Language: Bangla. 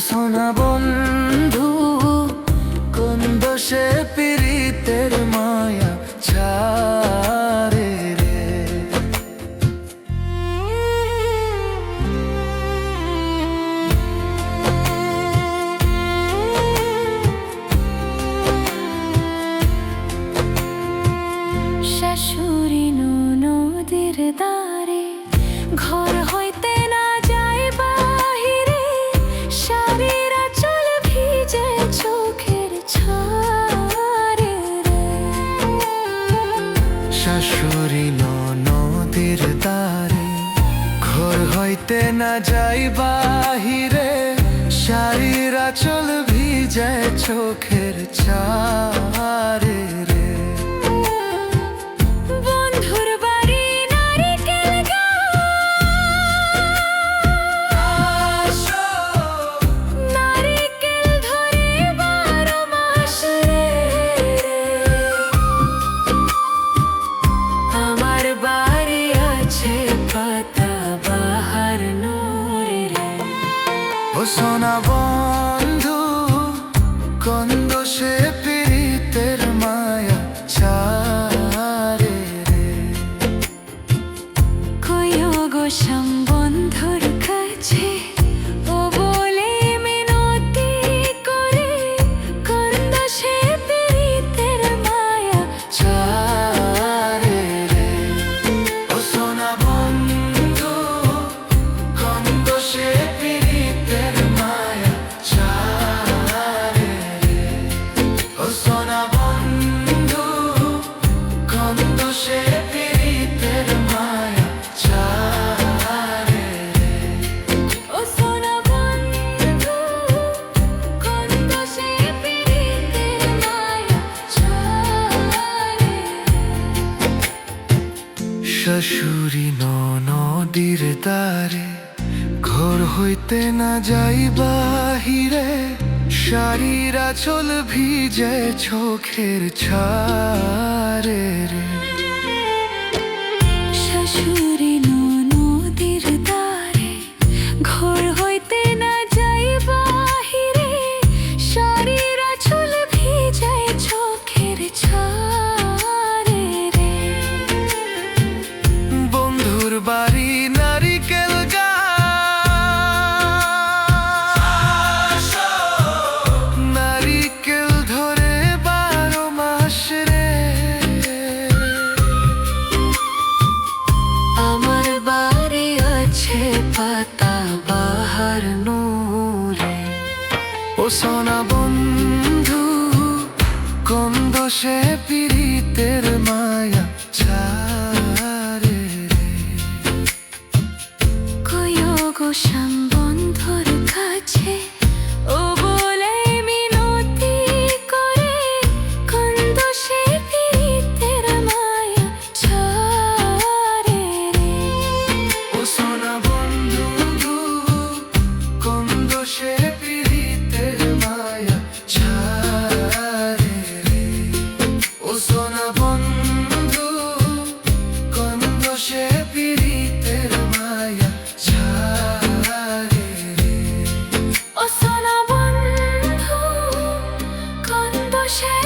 সোনা বন্ধু, কোন দোষে পীড়িতের মায়া ছাড়ে রে। শাশুড়ি ননদের দ্বারে ঘর হইতে না যায় বাহিরে, শাড়ির আঁচল ভিজে চোখের ছারে রে। শাশুড়ি ননদের দ্বারে ঘর হইতে না যাই বাহিরে, শাড়ির আঁচল ভিজায় চোখের ছারে রে। বন্ধুর বাড়ি নারিকেল গাছ, নারিকেল ধরে 12 মাস রে। আমার বাড়ি আছে পাতা বাহার নূরে রে। ও সোনা বন্ধু, কোন দোষে পীড়িতের মায়া ছাড়ে রে। কইও গো বন্ধুর কাছে, ও বলে মিনতি করে, কোন দোষে পীড়িতের মায়া ছাড়ে রে। ও সোনা বন্ধু, কোন দোষে পীড়িতের মায়া ছাড়ে রে। ও সোনা বন্ধু, কোন দোষে পীড়িতের মায়া ছাড়ে রে। ও সোনা বন্ধু, কোন দোষে পীড়িতের মায়া ছাড়ে। শাশুড়ি ননদির দ্বারে ঘর হইতে না যাই বাহিরে, শাড়ির আঁচল ভিজে চোখের ছারে রে। শাশুড়ি ননদের দ্বারে ঘর হইতে না যাই বাহিরে, শাড়ির আঁচল ভিজায় চোখের ছারে রে। বন্ধুর বাড়ি নারিকেল গাছ, নারিকেল ধরে 12 মাস রে। আমার বাড়ি আছে পাতা বাহার নূরে। ও সোনা বন্ধু, কোন দোষে পীড়িতের মায়া ছাড়ে রে। কইও গো বন্ধুর কাছে, ও বলে মিনতি করে, কোন দোষে পীড়িতের মায়া ছাড়ে রে। ও সোনা বন্ধু, কোন দোষে পীড়িতের মায়া ছাড়ে রে। ও সোনা বন্ধু, কোন দোষে পীড়িতের মায়া ছাড়ে রে। ও সোনা বন্ধু, কোন দোষে